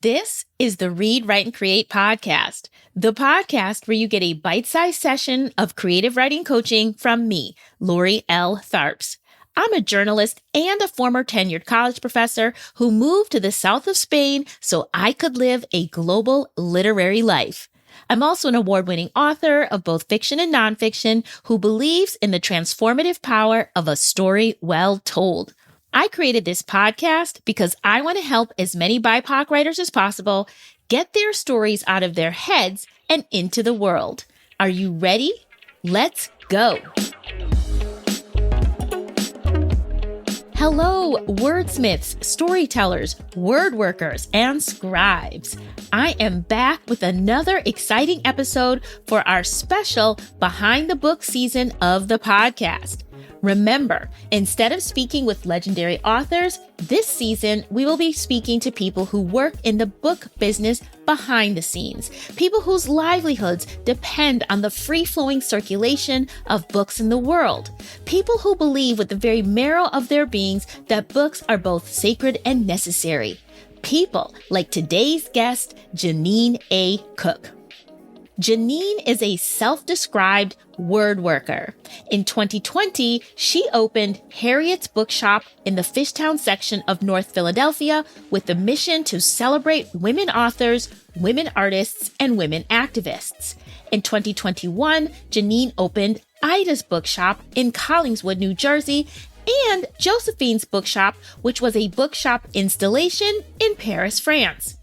This is the Read, Write, and Create podcast, the podcast where you get a bite-sized session of creative writing coaching from me, Lori L. Tharps. I'm a journalist and a former tenured college professor who moved to the south of Spain so I could live a global literary life. I'm also an award-winning author of both fiction and nonfiction who believes in the transformative power of a story well told. I created this podcast because I want to help as many BIPOC writers as possible get their stories out of their heads and into the world. Are you ready? Let's go. Hello, wordsmiths, storytellers, word workers, and scribes. I am back with another exciting episode for our special Behind the Book season of the podcast. Remember, instead of speaking with legendary authors, this season we will be speaking to people who work in the book business behind the scenes, people whose livelihoods depend on the free-flowing circulation of books in the world, people who believe with the very marrow of their beings that books are both sacred and necessary. People like today's guest, Jeannine A. Cook. Jeannine is a self-described word worker. In 2020, she opened Harriett's Bookshop in the Fishtown section of North Philadelphia with the mission to celebrate women authors, women artists, and women activists. In 2021, Jeannine opened Ida's Bookshop in Collingswood, New Jersey, and Josephine's Bookshop, which was a bookshop installation in Paris, France.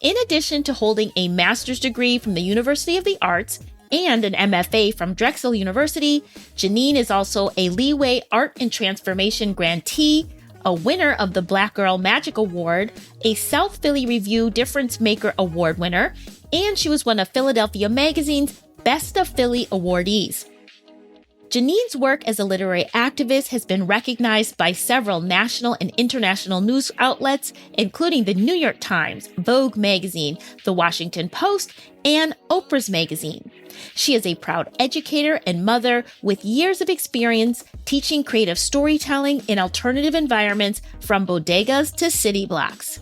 In addition to holding a master's degree from the University of the Arts and an MFA from Drexel University, Jeannine is also a Leeway Art and Transformation grantee, a winner of the Black Girl Magic Award, a South Philly Review Difference Maker Award winner, and she was one of Philadelphia Magazine's Best of Philly awardees. Jeannine's work as a literary activist has been recognized by several national and international news outlets, including the New York Times, Vogue Magazine, The Washington Post, and Oprah's Magazine. She is a proud educator and mother with years of experience teaching creative storytelling in alternative environments from bodegas to city blocks.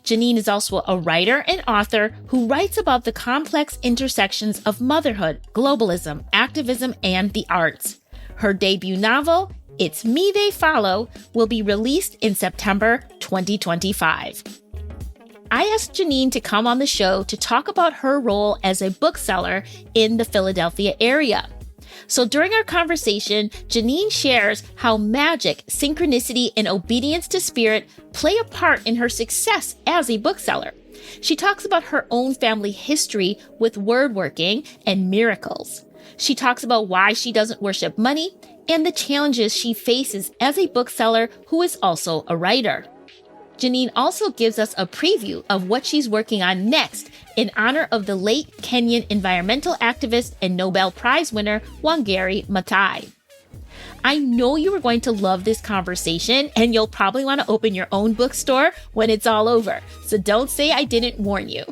Jeannine is also a writer and author who writes about the complex intersections of motherhood, globalism, activism, and the arts. Her debut novel, It's Me They Follow, will be released in September 2025. I asked Jeannine to come on the show to talk about her role as a bookseller in the Philadelphia area. So during our conversation, Jeannine shares how magic, synchronicity, and obedience to spirit play a part in her success as a bookseller. She talks about her own family history with word working and miracles. She talks about why she doesn't worship money and the challenges she faces as a bookseller who is also a writer. Jeannine also gives us a preview of what she's working on next in honor of the late Kenyan environmental activist and Nobel Prize winner Wangari Maathai. I know you are going to love this conversation and you'll probably want to open your own bookstore when it's all over, so don't say I didn't warn you.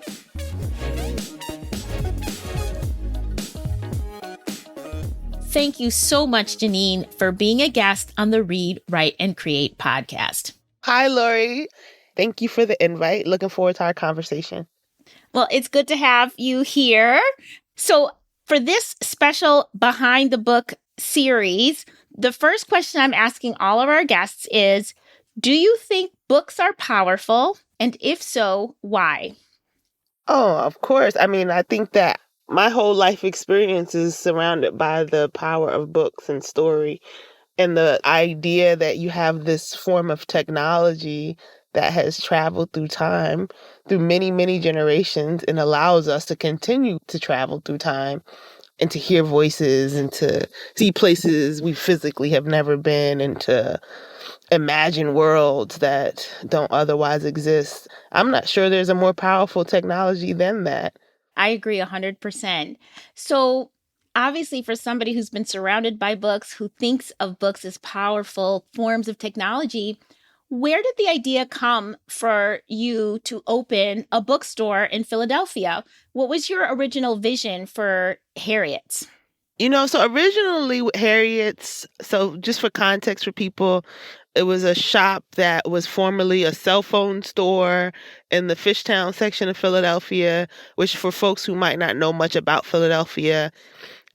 Thank you so much, Jeannine, for being a guest on the Read, Write, and Create podcast. Hi, Lori. Thank you for the invite. Looking forward to our conversation. Well, it's good to have you here. So for this special Behind the Book series, the first question I'm asking all of our guests is, do you think books are powerful? And if so, why? Oh, of course. I mean, I think that my whole life experience is surrounded by the power of books and story. And the idea that you have this form of technology that has traveled through time, through many, many generations, and allows us to continue to travel through time and to hear voices and to see places we physically have never been and to imagine worlds that don't otherwise exist. I'm not sure there's a more powerful technology than that. I agree 100%. So obviously, for somebody who's been surrounded by books, who thinks of books as powerful forms of technology, where did the idea come for you to open a bookstore in Philadelphia? What was your original vision for Harriet's? So originally with Harriet's, so just for context for people, It was a shop that was formerly a cell phone store in the Fishtown section of Philadelphia, which for folks who might not know much about Philadelphia,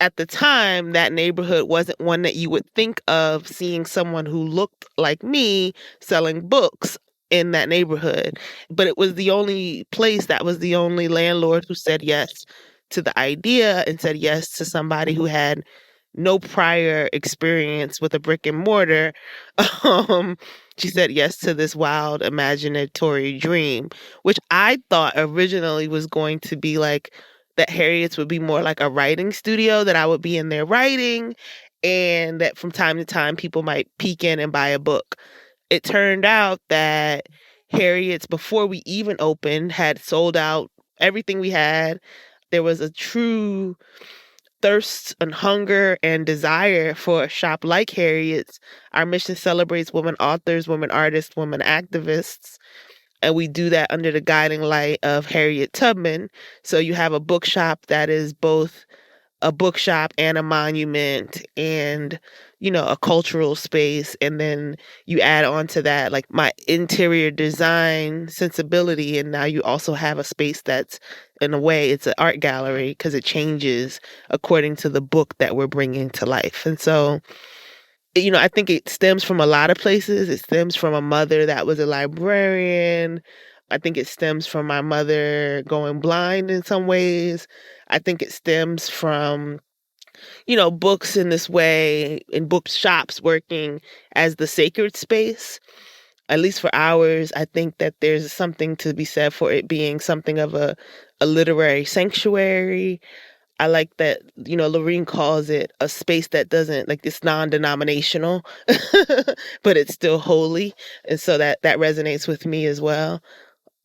at the time, that neighborhood wasn't one that you would think of seeing someone who looked like me selling books in that neighborhood. But it was the only place, that was the only landlord who said yes to the idea and said yes to somebody who had no prior experience with a brick and mortar. Um, she said yes to this wild imaginatory dream, which I thought originally was going to be like that Harriet's would be more like a writing studio, that I would be in there writing, and that from time to time people might peek in and buy a book. It turned out that Harriet's, before we even opened, had sold out everything we had. There was a true thirst and hunger and desire for a shop like Harriet's. Our mission celebrates women authors, women artists, women activists, and we do that under the guiding light of Harriet Tubman. So you have a bookshop that is both a bookshop and a monument and, you know, a cultural space. And then you add on to that, like, my interior design sensibility. And now you also have a space that's, in a way, it's an art gallery because it changes according to the book that we're bringing to life. And so, you know, I think it stems from a lot of places. It stems from a mother that was a librarian. I think it stems from my mother going blind in some ways. I think it stems from, you know, books in this way, in bookshops working as the sacred space. At least for ours, I think that there's something to be said for it being something of a literary sanctuary. I like that, you know, Lorene calls it a space that doesn't, like, it's non-denominational, but it's still holy. And so that resonates with me as well.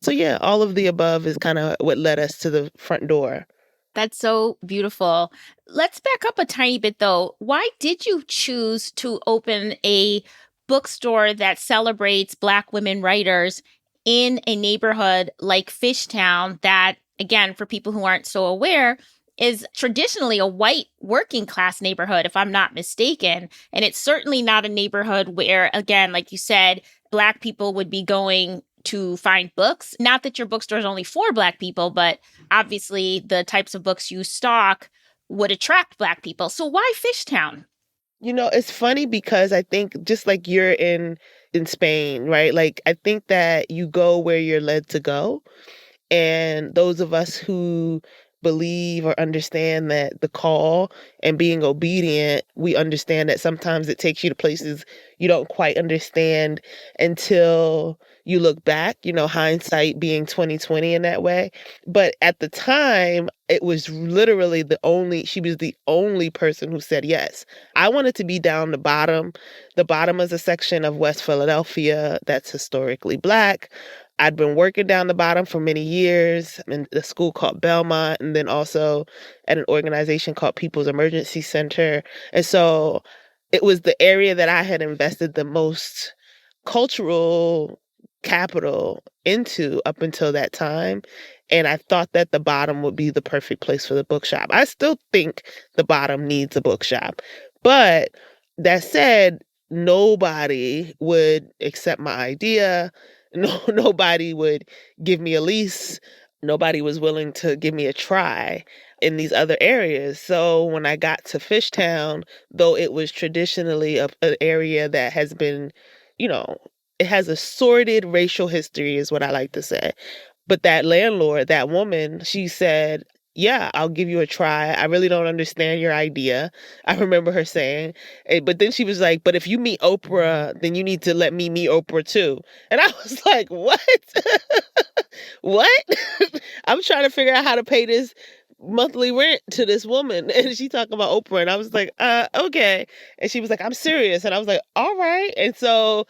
So yeah, all of the above is kind of what led us to the front door. That's so beautiful. Let's back up a tiny bit, though. Why did you choose to open a bookstore that celebrates Black women writers in a neighborhood like Fishtown that, again, for people who aren't so aware, is traditionally a white working class neighborhood, if I'm not mistaken. And it's certainly not a neighborhood where, again, like you said, Black people would be going to find books. Not that your bookstore is only for Black people, but obviously the types of books you stock would attract Black people. So why Fishtown? You know, it's funny because I think just like you're in Spain, right? Like, I think that you go where you're led to go. And those of us who believe or understand that the call and being obedient, we understand that sometimes it takes you to places you don't quite understand until you look back, you know, hindsight being 2020 in that way. But at the time, it was literally she was the only person who said yes. I wanted to be down the bottom. The bottom is a section of West Philadelphia that's historically Black. I'd been working down the bottom for many years in a school called Belmont, and then also at an organization called People's Emergency Center. And so it was the area that I had invested the most cultural capital into up until that time. And I thought that the bottom would be the perfect place for the bookshop. I still think the bottom needs a bookshop. But that said, nobody would accept my idea. Nobody would give me a lease. Nobody was willing to give me a try in these other areas. So when I got to Fishtown, though it was traditionally an area that has been, you know, it has a sordid racial history, is what I like to say. But that landlord, that woman, she said, yeah, I'll give you a try. I really don't understand your idea. I remember her saying, but then she was like, but if you meet Oprah, then you need to let me meet Oprah too. And I was like, what? What? I'm trying to figure out how to pay this monthly rent to this woman. And she talking about Oprah. And I was like, okay. And she was like, I'm serious. And I was like, all right. And so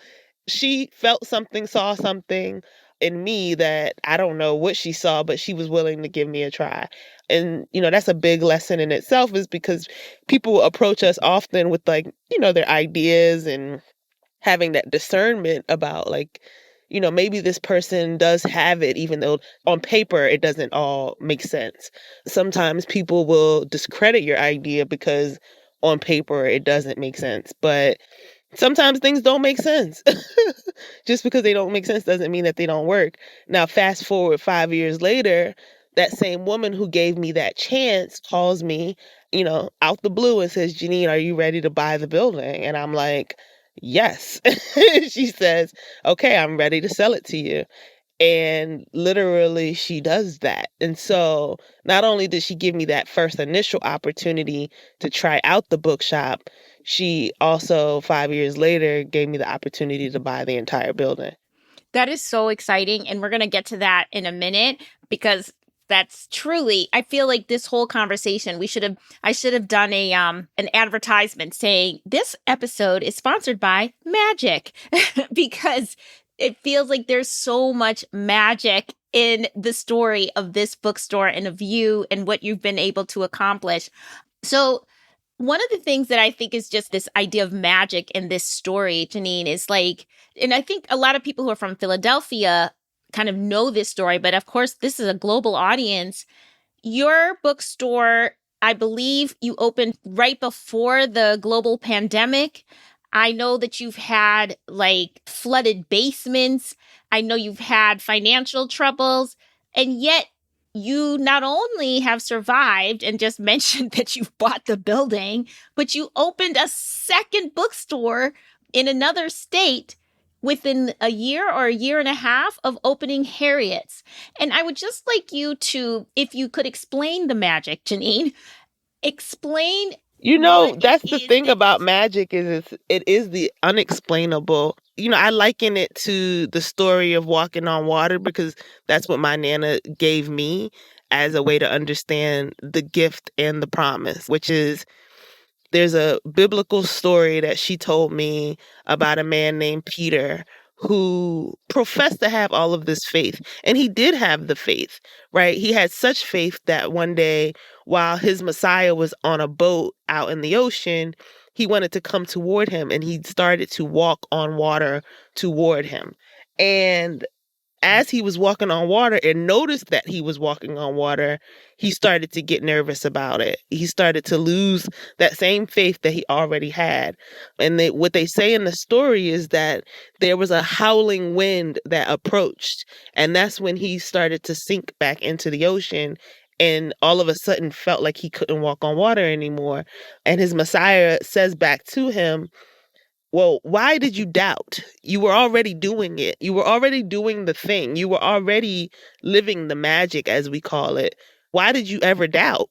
she felt something, saw something in me that I don't know what she saw, but she was willing to give me a try. And, you know, that's a big lesson in itself, is because people approach us often with, like, you know, their ideas and having that discernment about, like, you know, maybe this person does have it, even though on paper it doesn't all make sense. Sometimes people will discredit your idea because on paper it doesn't make sense. But Sometimes things don't make sense. Just because they don't make sense doesn't mean that they don't work. Now, fast forward 5 years later, that same woman who gave me that chance calls me, out the blue and says, Jeannine, are you ready to buy the building? And I'm like, yes. She says, okay, I'm ready to sell it to you. And literally, she does that. And so not only did she give me that first initial opportunity to try out the bookshop, she also 5 years later gave me the opportunity to buy the entire building. That is so exciting. And we're going to get to that in a minute, because that's truly, I feel like this whole conversation, I should have done an advertisement saying this episode is sponsored by Magic, because it feels like there's so much magic in the story of this bookstore and of you and what you've been able to accomplish. So one of the things that I think is just this idea of magic in this story, Jeannine, is like, and I think a lot of people who are from Philadelphia kind of know this story, but of course, this is a global audience. Your bookstore, I believe you opened right before the global pandemic. I know that you've had like flooded basements. I know you've had financial troubles, and yet you not only have survived and just mentioned that you've bought the building, but you opened a second bookstore in another state within a year or a year and a half of opening Harriet's. And I would just like you to, if you could explain the magic, Jeannine, explain. That's the thing about magic is it is the unexplainable. I liken it to the story of walking on water, because that's what my Nana gave me as a way to understand the gift and the promise, which is there's a biblical story that she told me about a man named Peter who professed to have all of this faith. And he did have the faith, right? He had such faith that one day, while his Messiah was on a boat out in the ocean, he wanted to come toward him, and he started to walk on water toward him. And as he was walking on water and noticed that he was walking on water, he started to get nervous about it. He started to lose that same faith that he already had. And what they say in the story is that there was a howling wind that approached. And that's when he started to sink back into the ocean, and all of a sudden felt like he couldn't walk on water anymore. And his Messiah says back to him, well, why did you doubt? You were already doing it. You were already doing the thing. You were already living the magic, as we call it. Why did you ever doubt?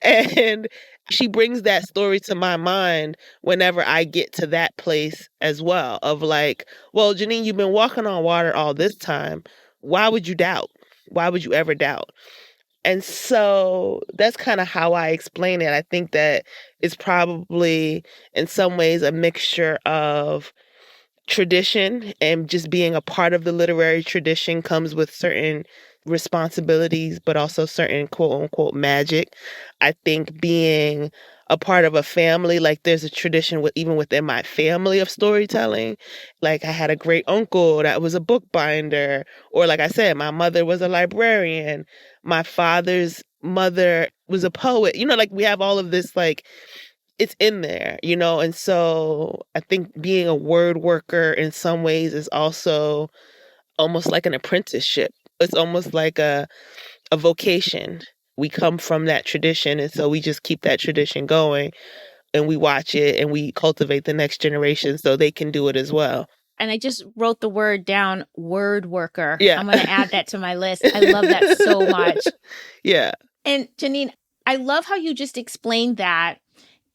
And she brings that story to my mind whenever I get to that place as well, of like, well, Jeannine, you've been walking on water all this time. Why would you doubt? Why would you ever doubt? And so that's kind of how I explain it. I think that it's probably in some ways a mixture of tradition, and just being a part of the literary tradition comes with certain responsibilities, but also certain quote unquote magic. I think being a part of a family, like there's a tradition even within my family of storytelling. Like I had a great uncle that was a bookbinder, or like I said, my mother was a librarian. My father's mother was a poet. Like we have all of this, like it's in there, and so I think being a word worker in some ways is also almost like an apprenticeship. It's almost like a vocation. We come from that tradition, and so we just keep that tradition going, and we watch it, and we cultivate the next generation so they can do it as well. And I just wrote the word down, word worker. Yeah. I'm going to add that to my list. I love that so much. Yeah. And Jeannine, I love how you just explained that.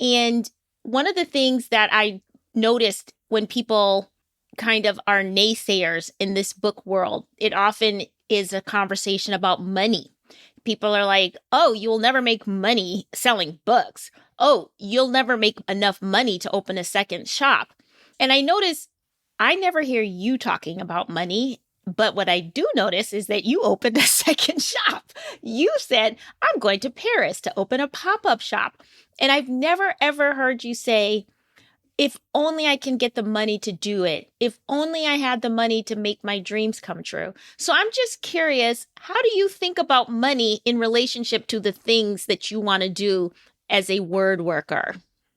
And one of the things that I noticed when people kind of are naysayers in this book world, it often is a conversation about money. People are like, oh, you will never make money selling books. Oh, you'll never make enough money to open a second shop. And I notice I never hear you talking about money. But what I do notice is that you opened a second shop. You said, I'm going to Paris to open a pop-up shop. And I've never, ever heard you say, if only I can get the money to do it. If only I had the money to make my dreams come true. So I'm just curious, how do you think about money in relationship to the things that you want to do as a word worker?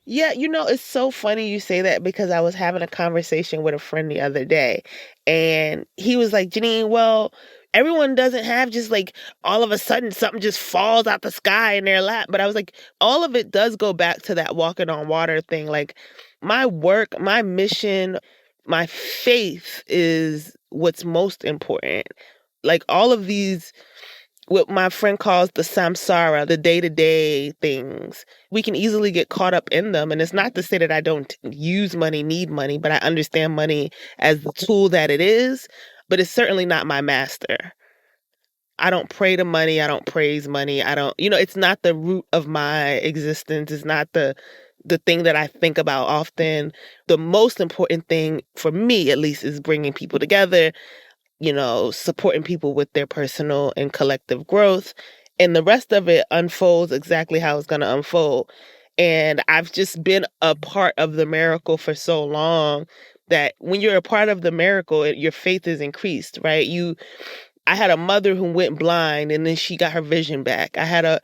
Yeah, it's so funny you say that because I was having a conversation with a friend the other day, and he was like, Jeannine, well, everyone doesn't have just like all of a sudden something just falls out the sky in their lap. But I was like, all of it does go back to that walking on water thing. Like my work, my mission, my faith is what's most important. Like all of these, what my friend calls the samsara, the day-to-day things, we can easily get caught up in them. And it's not to say that I don't use money, need money, but I understand money as the tool that it is, but it's certainly not my master. I don't pray to money. I don't praise money. I don't, it's not the root of my existence. It's not the thing that I think about often. The most important thing for me, at least, is bringing people together, supporting people with their personal and collective growth. And the rest of it unfolds exactly how it's going to unfold. And I've just been a part of the miracle for so long that when you're a part of the miracle, your faith is increased, right? I had a mother who went blind and then she got her vision back. I had I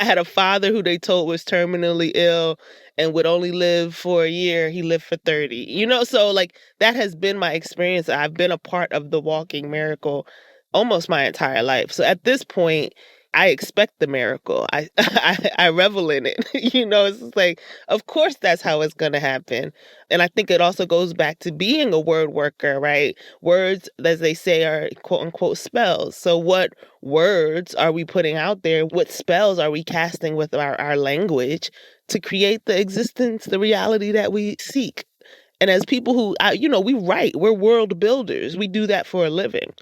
had a father who they told was terminally ill and would only live for a year. He lived for 30, so like that has been my experience. I've been a part of the walking miracle almost my entire life. So at this point, I expect the miracle. I revel in it. It's just like, of course that's how it's going to happen. And I think it also goes back to being a word worker, right? Words, as they say, are quote unquote spells. So what words are we putting out there? What spells are we casting with our language to create the existence, the reality that we seek? And as people who, we write, we're world builders. We do that for a living.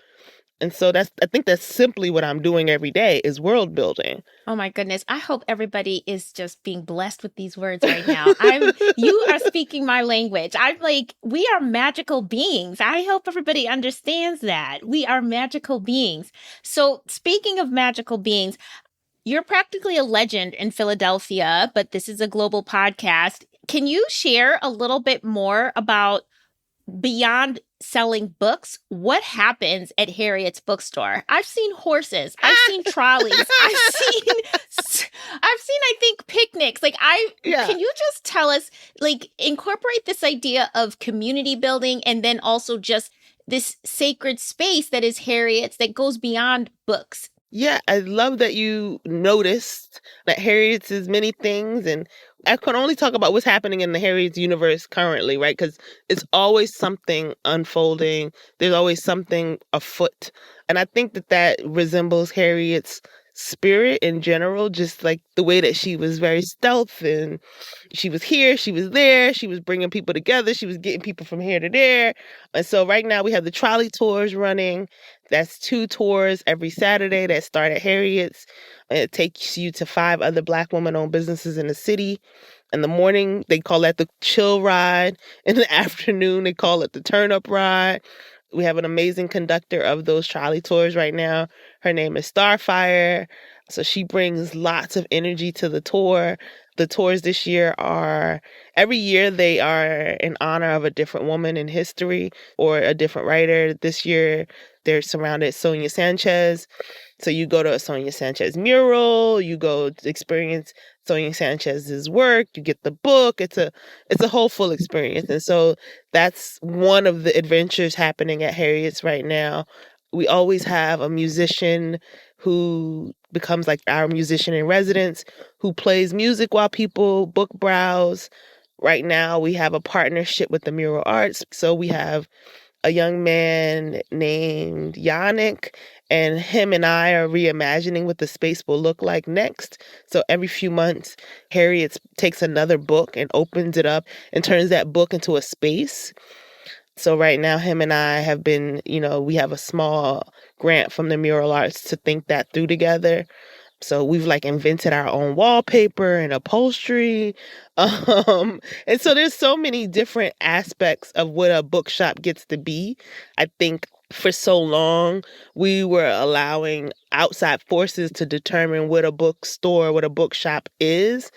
And so I think that's simply what I'm doing every day is world building. Oh my goodness. I hope everybody is just being blessed with these words right now. You are speaking my language. I'm like, we are magical beings. I hope everybody understands that. We are magical beings. So speaking of magical beings, you're practically a legend in Philadelphia, but this is a global podcast. Can you share a little bit more about beyond selling books, what happens at Harriett's bookstore? I've seen horses. I've seen trolleys. I think picnics. Can you just tell us, incorporate this idea of community building and then also just this sacred space that is Harriet's that goes beyond books? Yeah, I love that you noticed that Harriet's is many things. And I can only talk about what's happening in the Harriet's universe currently, right? Because it's always something unfolding. There's always something afoot. And I think that resembles Harriet's spirit in general, just like the way that she was very stealth and she was here, she was there, she was bringing people together, she was getting people from here to there. And so right now we have the trolley tours running. That's 2 tours every Saturday that start at Harriet's. It takes you to 5 other Black woman-owned businesses in the city. In the morning, they call that the chill ride. In the afternoon, they call it the turn-up ride. We have an amazing conductor of those trolley tours right now. Her name is Starfire. So she brings lots of energy to the tour. The tours this year every year they are in honor of a different woman in history or a different writer. This year, they're surrounded Sonia Sanchez. So you go to a Sonia Sanchez mural, you go to experience Sonia Sanchez's work, you get the book. It's a whole full experience. And so that's one of the adventures happening at Harriet's right now. We always have a musician who becomes like our musician in residence, who plays music while people book browse. Right now, we have a partnership with the Mural Arts. So we have a young man named Yannick, and him and I are reimagining what the space will look like next. So every few months, Harriet takes another book and opens it up and turns that book into a space. So right now, him and I have been, we have a small grant from the Mural Arts to think that through together. So we've invented our own wallpaper and upholstery. And so there's so many different aspects of what a bookshop gets to be. I think for so long, we were allowing outside forces to determine what a bookstore, what a bookshop is.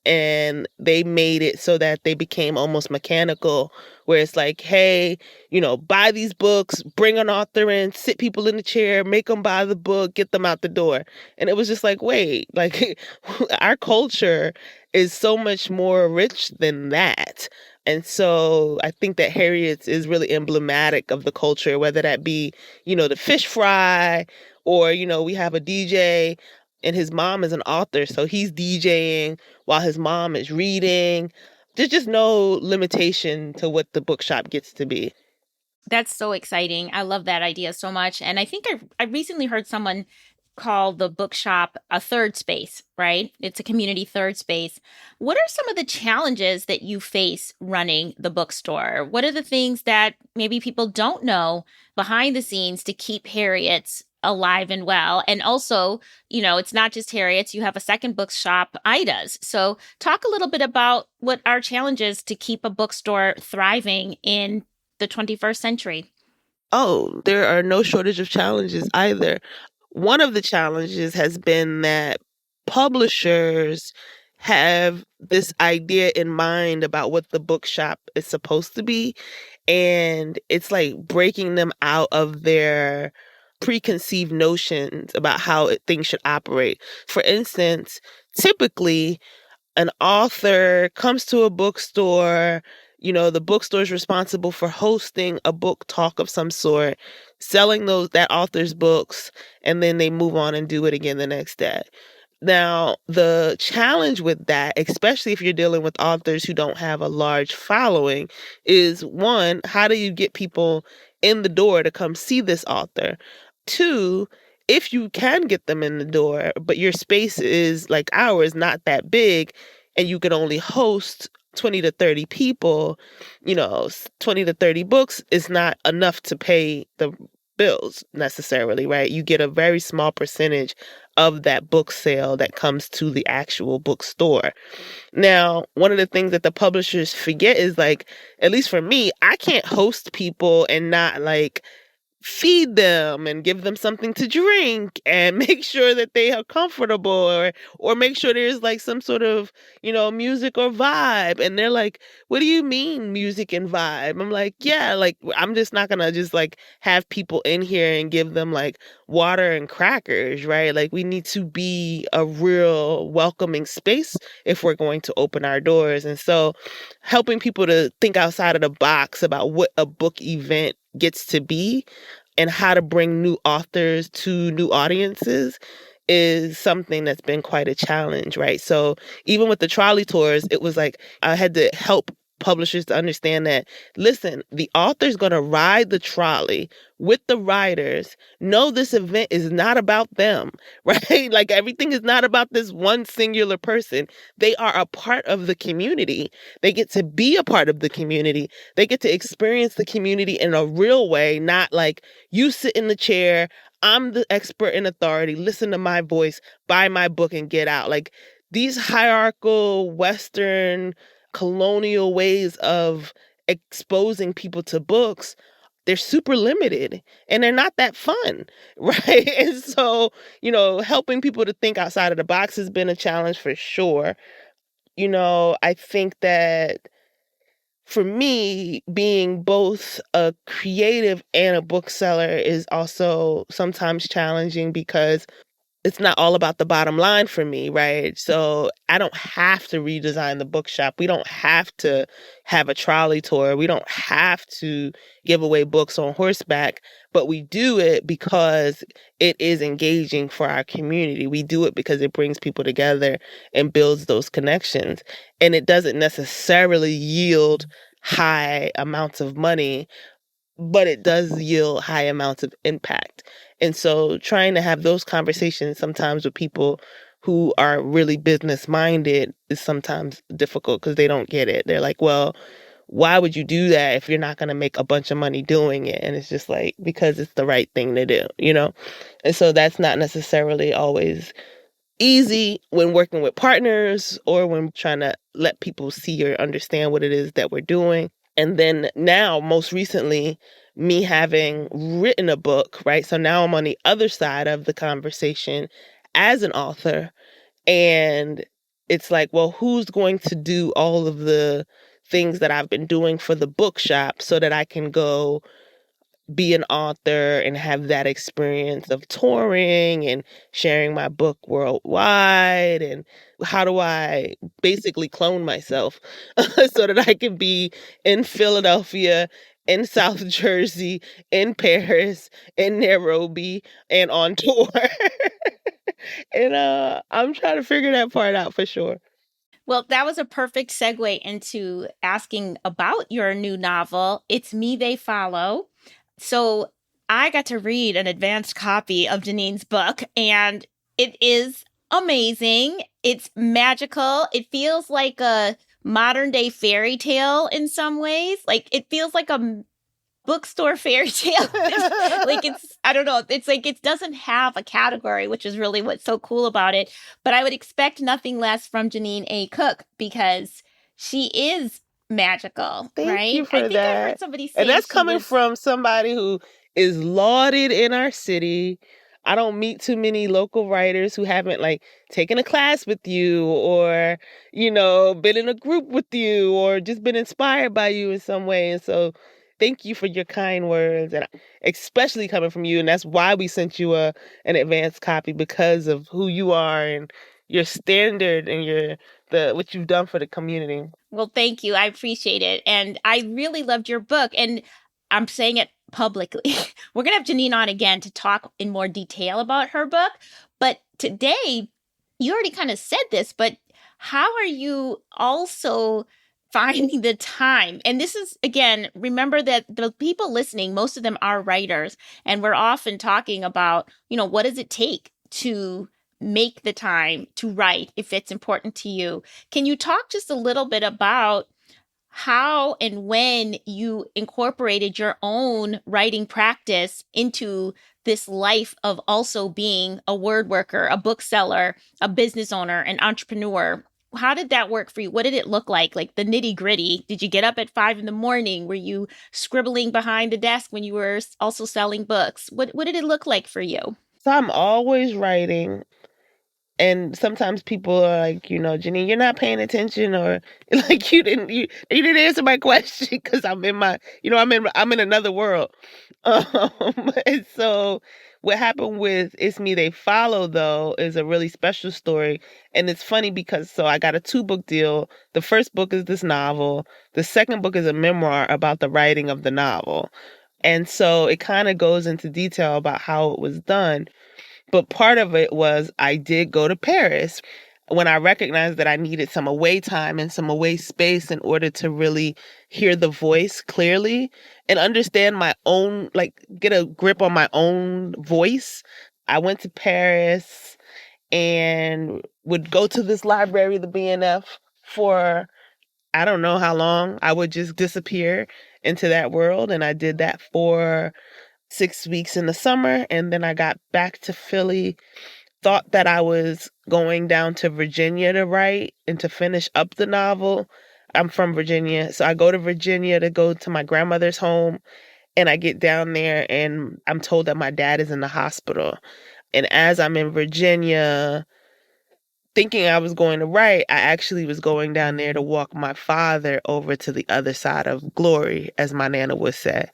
And they made it so that they became almost mechanical, where it's like, hey, buy these books, bring an author in, sit people in the chair, make them buy the book, get them out the door. And it was just like, wait, our culture is so much more rich than that. And so I think that Harriet's is really emblematic of the culture, whether that be, the fish fry, or, we have a DJ and his mom is an author. So he's DJing while his mom is reading. There's just no limitation to what the bookshop gets to be. That's so exciting. I love that idea so much. And I think I recently heard someone call the bookshop a third space, right? It's a community third space. What are some of the challenges that you face running the bookstore? What are the things that maybe people don't know behind the scenes to keep Harriet's alive and well? And also, it's not just Harriet's, you have a second bookshop, Ida's. So talk a little bit about what are challenges to keep a bookstore thriving in the 21st century. Oh, there are no shortage of challenges either. One of the challenges has been that publishers have this idea in mind about what the bookshop is supposed to be. And it's like breaking them out of their preconceived notions about how things should operate. For instance, typically, an author comes to a bookstore, the bookstore is responsible for hosting a book talk of some sort, selling that author's books, and then they move on and do it again the next day. Now, the challenge with that, especially if you're dealing with authors who don't have a large following, is one, how do you get people in the door to come see this author? Two, if you can get them in the door, but your space is like ours, not that big, and you can only host 20 to 30 people, 20 to 30 books is not enough to pay the bills necessarily, right? You get a very small percentage of that book sale that comes to the actual bookstore. Now, one of the things that the publishers forget is like, at least for me, I can't host people and not like feed them and give them something to drink and make sure that they are comfortable, or make sure there's like some sort of, music or vibe. And they're like, what do you mean music and vibe? I'm like, yeah, like I'm just not gonna just like have people in here and give them like water and crackers, right? Like we need to be a real welcoming space if we're going to open our doors. And so helping people to think outside of the box about what a book event gets to be and how to bring new authors to new audiences is something that's been quite a challenge, right? So even with the trolley tours, it was like I had to help publishers to understand that, listen, the author's going to ride the trolley with the writers. No, this event is not about them, right? Like everything is not about this one singular person. They are a part of the community. They get to be a part of the community. They get to experience the community in a real way, not like you sit in the chair, I'm the expert in authority, listen to my voice, buy my book and get out. Like these hierarchical Western colonial ways of exposing people to books, they're super limited and they're not that fun, right? And so, helping people to think outside of the box has been a challenge for sure. I think that for me, being both a creative and a bookseller is also sometimes challenging because it's not all about the bottom line for me, right? So I don't have to redesign the bookshop. We don't have to have a trolley tour. We don't have to give away books on horseback, but we do it because it is engaging for our community. We do it because it brings people together and builds those connections. And it doesn't necessarily yield high amounts of money, but it does yield high amounts of impact. And so trying to have those conversations sometimes with people who are really business minded is sometimes difficult because they don't get it. They're like, well, why would you do that if you're not going to make a bunch of money doing it? And it's just like, because it's the right thing to do, And so that's not necessarily always easy when working with partners or when trying to let people see or understand what it is that we're doing. And then now, most recently, me having written a book, right? So now I'm on the other side of the conversation as an author. And it's like, well, who's going to do all of the things that I've been doing for the bookshop so that I can go be an author and have that experience of touring and sharing my book worldwide, and how do I basically clone myself so that I can be in Philadelphia, in South Jersey, in Paris, in Nairobi, and on tour. And I'm trying to figure that part out for sure. Well, that was a perfect segue into asking about your new novel, It's Me They Follow. So I got to read an advanced copy of Jeannine's book, and it is amazing. It's magical. It feels like a modern day fairy tale in some ways. Like it feels like a bookstore fairy tale. Like it's, I don't know, it's like it doesn't have a category, which is really what's so cool about it. But I would expect nothing less from Jeannine A. Cook because she is magical. Thank right? you for I think that. I heard somebody say, and that's coming from somebody who is lauded in our city. I don't meet too many local writers who haven't like taken a class with you, or, been in a group with you, or just been inspired by you in some way. And so thank you for your kind words, and especially coming from you. And that's why we sent you an advanced copy, because of who you are and your standard and what you've done for the community. Well, thank you. I appreciate it. And I really loved your book. And I'm saying it publicly. We're going to have Jeannine on again to talk in more detail about her book. But today, you already kind of said this, but how are you also finding the time? And this is, again, remember that the people listening, most of them are writers. And we're often talking about, what does it take to make the time to write if it's important to you? Can you talk just a little bit about how and when you incorporated your own writing practice into this life of also being a word worker, a bookseller, a business owner, an entrepreneur? How did that work for you? What did it look like the nitty gritty? Did you get up at 5 a.m? Were you scribbling behind the desk when you were also selling books? What did it look like for you? So I'm always writing. And sometimes people are like, Jeannine, you're not paying attention, or like you didn't answer my question, because I'm in my, I'm in another world. And so what happened with It's Me They Follow, though, is a really special story. And it's funny because I got a 2-book deal. The first book is this novel. The second book is a memoir about the writing of the novel. And so it kind of goes into detail about how it was done. But part of it was I did go to Paris when I recognized that I needed some away time and some away space in order to really hear the voice clearly and understand my own, get a grip on my own voice. I went to Paris and would go to this library, the BNF, for I don't know how long. I would just disappear into that world. And I did that for 6 weeks in the summer, and then I got back to Philly, thought that I was going down to Virginia to write and to finish up the novel. I'm from Virginia, so I go to Virginia to go to my grandmother's home, and I get down there and I'm told that my dad is in the hospital. And as I'm in Virginia, thinking I was going to write, I actually was going down there to walk my father over to the other side of glory, as my Nana would say,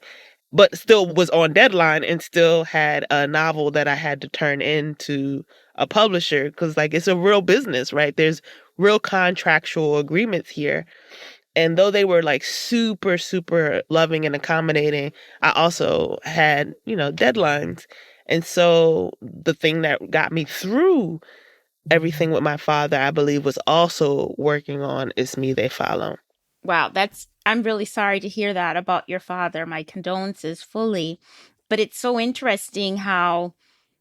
but still was on deadline and still had a novel that I had to turn into a publisher, because it's a real business, right? There's real contractual agreements here. And though they were super, super loving and accommodating, I also had, deadlines. And so the thing that got me through everything with my father, I believe, was also working on It's Me They Follow. Wow, I'm really sorry to hear that about your father. My condolences fully. But it's so interesting how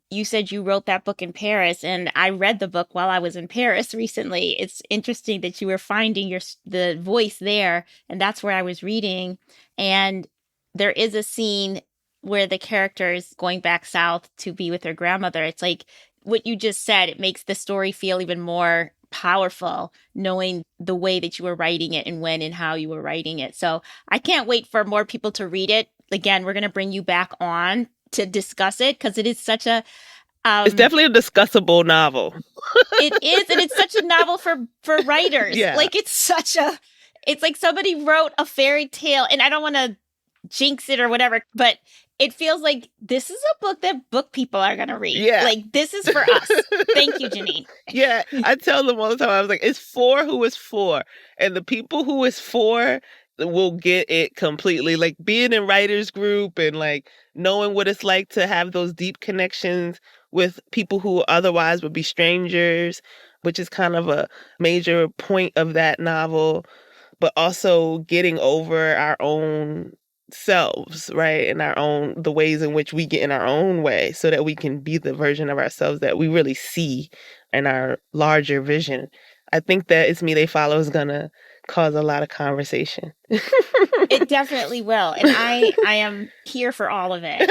you said you wrote that book in Paris, and I read the book while I was in Paris recently. It's interesting that you were finding the voice there, and that's where I was reading. And there is a scene where the character is going back south to be with her grandmother. It's like what you just said. It makes the story feel even more powerful, knowing the way that you were writing it and when and how you were writing it. So I can't wait for more people to read it. Again, we're going to bring you back on to discuss it, because it is such a it's definitely a discussable novel. It is, and it's such a novel for writers. Yeah. It's like somebody wrote a fairy tale, and I don't want to jinx it or whatever, but it feels like this is a book that book people are going to read. Yeah. Like, this is for us. Thank you, Jeannine. Yeah, I tell them all the time, I was like, it's for who it's for. And the people who it's for will get it completely. Like being in writers group and like knowing what it's like to have those deep connections with people who otherwise would be strangers, which is kind of a major point of that novel, but also getting over our own selves, right? And the ways in which we get in our own way so that we can be the version of ourselves that we really see in our larger vision. I think that It's Me They Follow is going to cause a lot of conversation. It definitely will. And I am here for all of it.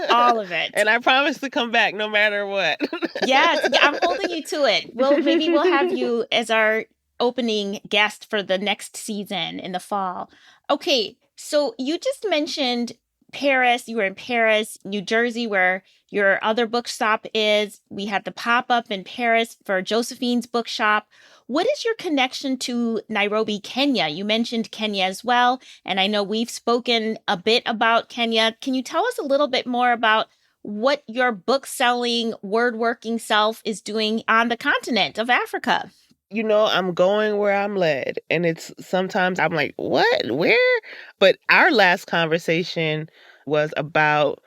All of it. And I promise to come back no matter what. Yes, I'm holding you to it. Maybe we'll have you as our opening guest for the next season in the fall. Okay, so you just mentioned Paris. You were in Paris, New Jersey, where your other bookshop is. We had the pop-up in Paris for Josephine's bookshop. What is your connection to Nairobi, Kenya? You mentioned Kenya as well, and I know we've spoken a bit about Kenya. Can you tell us a little bit more about what your book-selling, word-working self is doing on the continent of Africa? I'm going where I'm led. And it's sometimes I'm like, what? Where? But our last conversation was about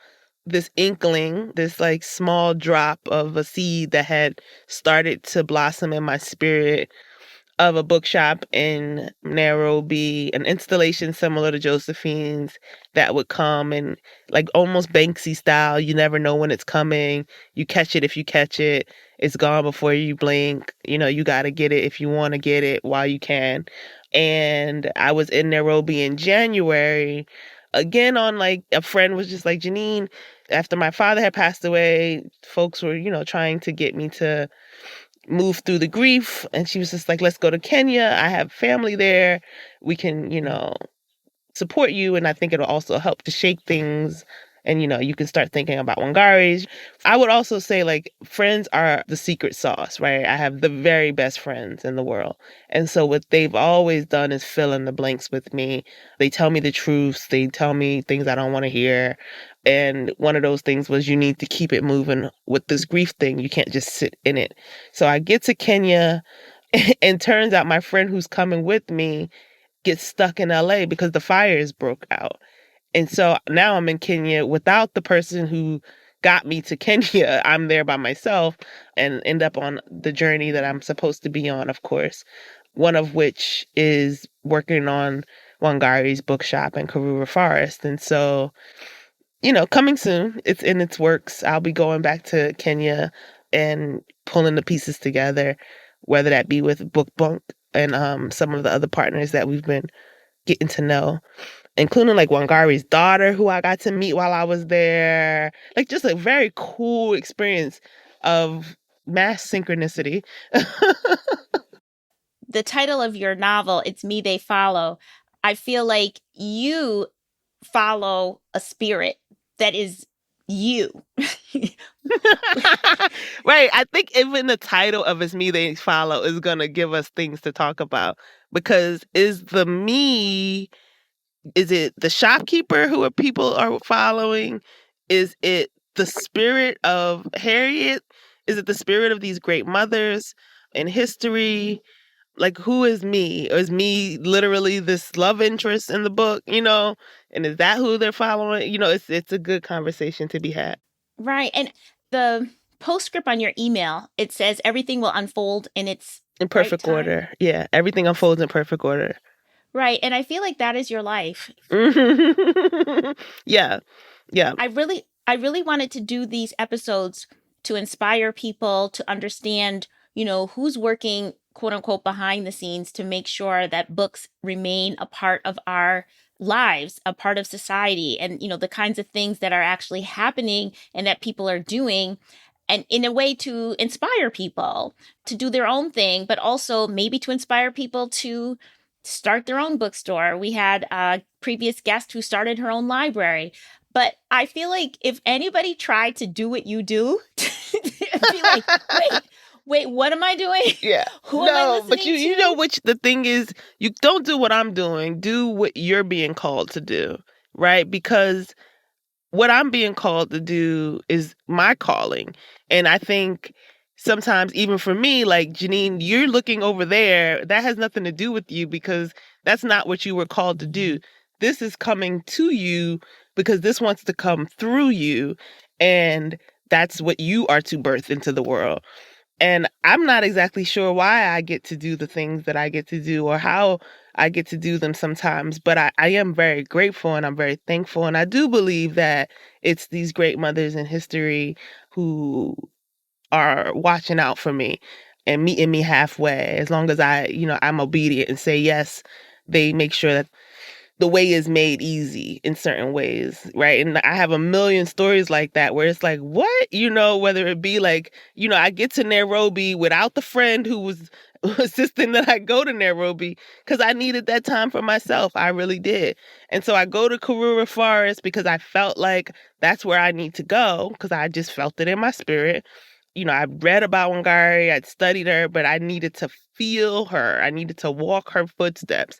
this inkling, this like small drop of a seed that had started to blossom in my spirit of a bookshop in Nairobi, an installation similar to Josephine's that would come and like almost Banksy style. You never know when it's coming. You catch it if you catch it. It's gone before you blink. You got to get it if you want to get it while you can. And I was in Nairobi in January, again on like a friend was just like, Jeannine, after my father had passed away, folks were, trying to get me to move through the grief. And she was just like, let's go to Kenya. I have family there. We can, support you. And I think it'll also help to shake things. And, you can start thinking about Wangaris. I would also say, like, friends are the secret sauce, right? I have the very best friends in the world. And so what they've always done is fill in the blanks with me. They tell me the truths. They tell me things I don't want to hear. And one of those things was, you need to keep it moving with this grief thing. You can't just sit in it. So I get to Kenya, and turns out my friend who's coming with me gets stuck in LA because the fires broke out. And so now I'm in Kenya without the person who got me to Kenya. I'm there by myself and end up on the journey that I'm supposed to be on, of course, one of which is working on Wangari's bookshop in Karura Forest. And so, coming soon, it's in its works. I'll be going back to Kenya and pulling the pieces together, whether that be with Book Bunk and some of the other partners that we've been getting to know, including like Wangari's daughter, who I got to meet while I was there. Like just a very cool experience of mass synchronicity. The title of your novel, It's Me They Follow, I feel like you follow a spirit that is you. Right. I think even the title of It's Me They Follow is going to give us things to talk about, because is it the shopkeeper who people are following? Is it the spirit of Harriett? Is it the spirit of these great mothers in history? Like, who is me? Or is me literally this love interest in the book, And is that who they're following? It's a good conversation to be had. Right. And the postscript on your email, it says everything will unfold in its perfect right order. Yeah, everything unfolds in perfect order. Right. And I feel like that is your life. Yeah. I really wanted to do these episodes to inspire people to understand, who's working, quote unquote, behind the scenes to make sure that books remain a part of our lives, a part of society, and, the kinds of things that are actually happening and that people are doing. And in a way to inspire people to do their own thing, but also maybe to inspire people to start their own bookstore. We had a previous guest who started her own library. But I feel like if anybody tried to do what you do, I'd be like, wait, what am I doing? Yeah. Who am I listening but to? which the thing is, you don't do what I'm doing. Do what you're being called to do, right? Because what I'm being called to do is my calling. And I think sometimes, even for me, like, Jeannine, you're looking over there. That has nothing to do with you because that's not what you were called to do. This is coming to you because this wants to come through you. And that's what you are to birth into the world. And I'm not exactly sure why I get to do the things that I get to do or how I get to do them sometimes, but I am very grateful and I'm very thankful. And I do believe that it's these great mothers in history who are watching out for me and meeting me halfway. As long as I'm obedient and say yes, they make sure that the way is made easy in certain ways, right? And I have a million stories like that where it's like, what? Whether it be like, I get to Nairobi without the friend who was insisting that I go to Nairobi because I needed that time for myself. I really did. And so I go to Karura Forest because I felt like that's where I need to go because I just felt it in my spirit. I read about Wangari, I'd studied her, but I needed to feel her. I needed to walk her footsteps.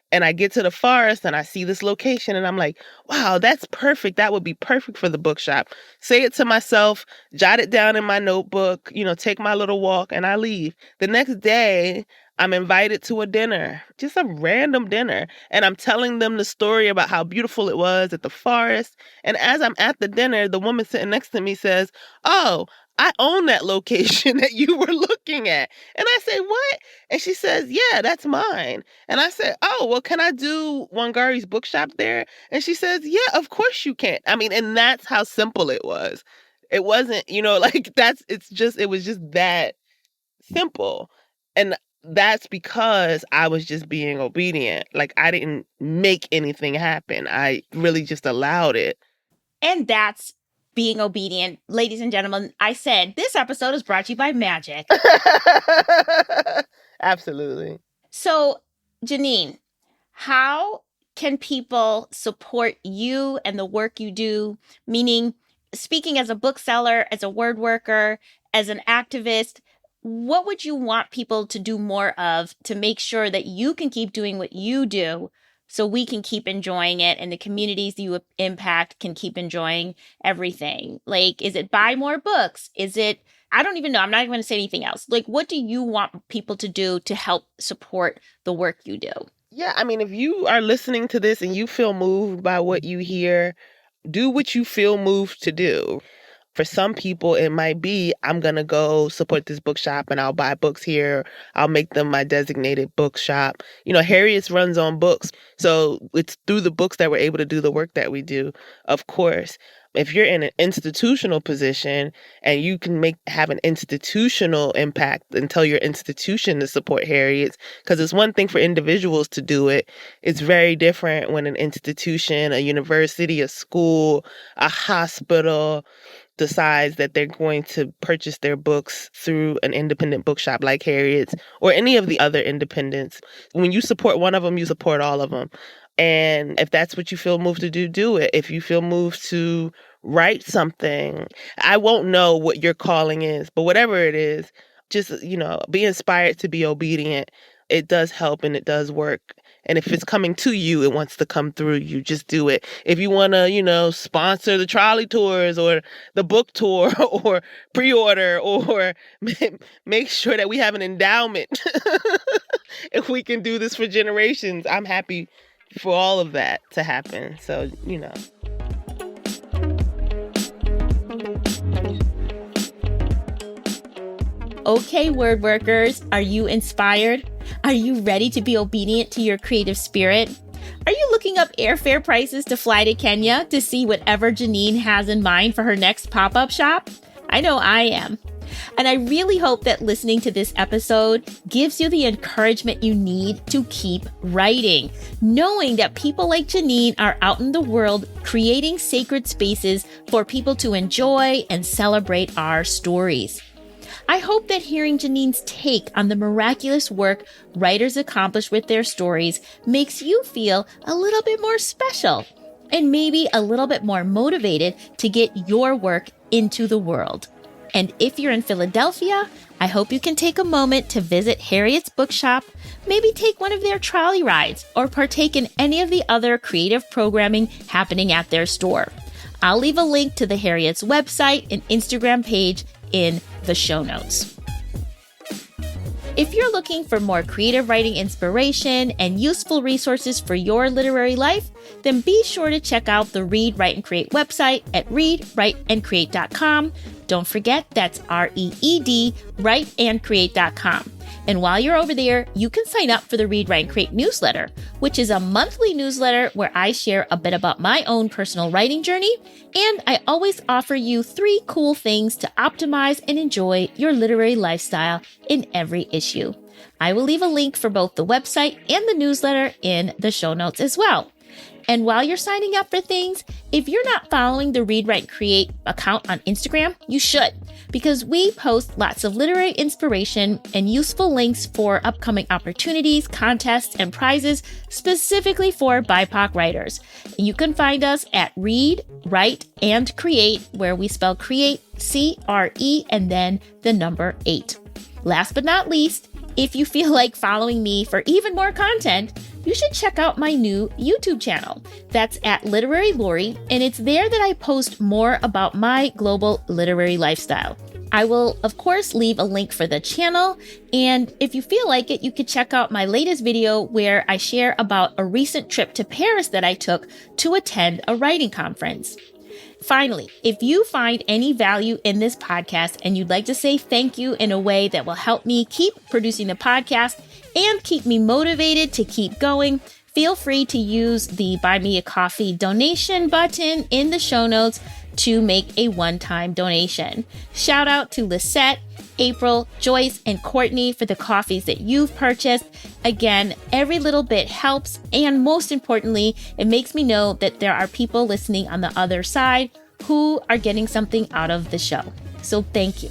And I get to the forest and I see this location and I'm like, wow, that's perfect. That would be perfect for the bookshop. Say it to myself, jot it down in my notebook, take my little walk and I leave. The next day, I'm invited to a dinner, just a random dinner. And I'm telling them the story about how beautiful it was at the forest. And as I'm at the dinner, the woman sitting next to me says, oh, I own that location that you were looking at. And I say, what? And she says, yeah, that's mine. And I said, oh, well, can I do Wangari's bookshop there? And she says, yeah, of course you can. I mean, and that's how simple it was. It wasn't, it was just that simple. And that's because I was just being obedient. Like, I didn't make anything happen. I really just allowed it. And that's being obedient. Ladies and gentlemen, I said this episode is brought to you by magic. Absolutely. So, Jeannine, how can people support you and the work you do? Meaning, speaking as a bookseller, as a word worker, as an activist, what would you want people to do more of to make sure that you can keep doing what you do so we can keep enjoying it and the communities you impact can keep enjoying everything? Like, is it buy more books? Is it, I don't even know. I'm not even going to say anything else. Like, what do you want people to do to help support the work you do? Yeah, I mean, if you are listening to this and you feel moved by what you hear, do what you feel moved to do. For some people, it might be, I'm going to go support this bookshop and I'll buy books here. I'll make them my designated bookshop. Harriett runs on books. So it's through the books that we're able to do the work that we do, of course. If you're in an institutional position and you can have an institutional impact and tell your institution to support Harriett, because it's one thing for individuals to do it. It's very different when an institution, a university, a school, a hospital decides that they're going to purchase their books through an independent bookshop like Harriet's or any of the other independents. When you support one of them, you support all of them. And if that's what you feel moved to do, do it. If you feel moved to write something, I won't know what your calling is, but whatever it is, just, be inspired to be obedient. It does help and it does work. And if it's coming to you, it wants to come through you, just do it. If you want to, sponsor the trolley tours or the book tour or pre-order or make sure that we have an endowment, if we can do this for generations, I'm happy for all of that to happen. So, Okay, word workers, are you inspired? Are you ready to be obedient to your creative spirit? Are you looking up airfare prices to fly to Kenya to see whatever Jeannine has in mind for her next pop-up shop? I know I am. And I really hope that listening to this episode gives you the encouragement you need to keep writing, knowing that people like Jeannine are out in the world creating sacred spaces for people to enjoy and celebrate our stories. I hope that hearing Jeannine's take on the miraculous work writers accomplish with their stories makes you feel a little bit more special and maybe a little bit more motivated to get your work into the world. And if you're in Philadelphia, I hope you can take a moment to visit Harriett's Bookshop, maybe take one of their trolley rides or partake in any of the other creative programming happening at their store. I'll leave a link to the Harriett's website and Instagram page in the show notes. If you're looking for more creative writing inspiration and useful resources for your literary life, then be sure to check out the Read, Write, and Create website at readwriteandcreate.com. Don't forget, that's REED, writeandcreate.com. And while you're over there, you can sign up for the Read, Write, and Create newsletter, which is a monthly newsletter where I share a bit about my own personal writing journey. And I always offer you 3 cool things to optimize and enjoy your literary lifestyle in every issue. I will leave a link for both the website and the newsletter in the show notes as well. And while you're signing up for things, if you're not following the Read, Write, Create account on Instagram, you should, because we post lots of literary inspiration and useful links for upcoming opportunities, contests, and prizes specifically for BIPOC writers. And you can find us at Read, Write, and Create, where we spell create, C-R-E, and then the number 8. Last but not least, if you feel like following me for even more content, you should check out my new YouTube channel. That's at Literary Lori, and it's there that I post more about my global literary lifestyle. I will, of course, leave a link for the channel, and if you feel like it, you could check out my latest video where I share about a recent trip to Paris that I took to attend a writing conference. Finally, if you find any value in this podcast and you'd like to say thank you in a way that will help me keep producing the podcast and keep me motivated to keep going, feel free to use the Buy Me a Coffee donation button in the show notes to make a one-time donation. Shout out to Lisette, April, Joyce, and Courtney for the coffees that you've purchased. Again, every little bit helps, and most importantly, it makes me know that there are people listening on the other side who are getting something out of the show. So thank you.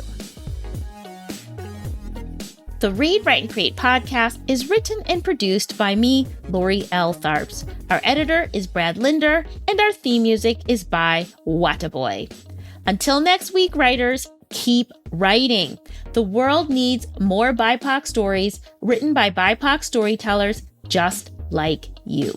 The Read, Write, and Create podcast is written and produced by me, Lori L. Tharps. Our editor is Brad Linder, and our theme music is by Wataboy. Until next week, writers, keep writing. The world needs more BIPOC stories written by BIPOC storytellers just like you.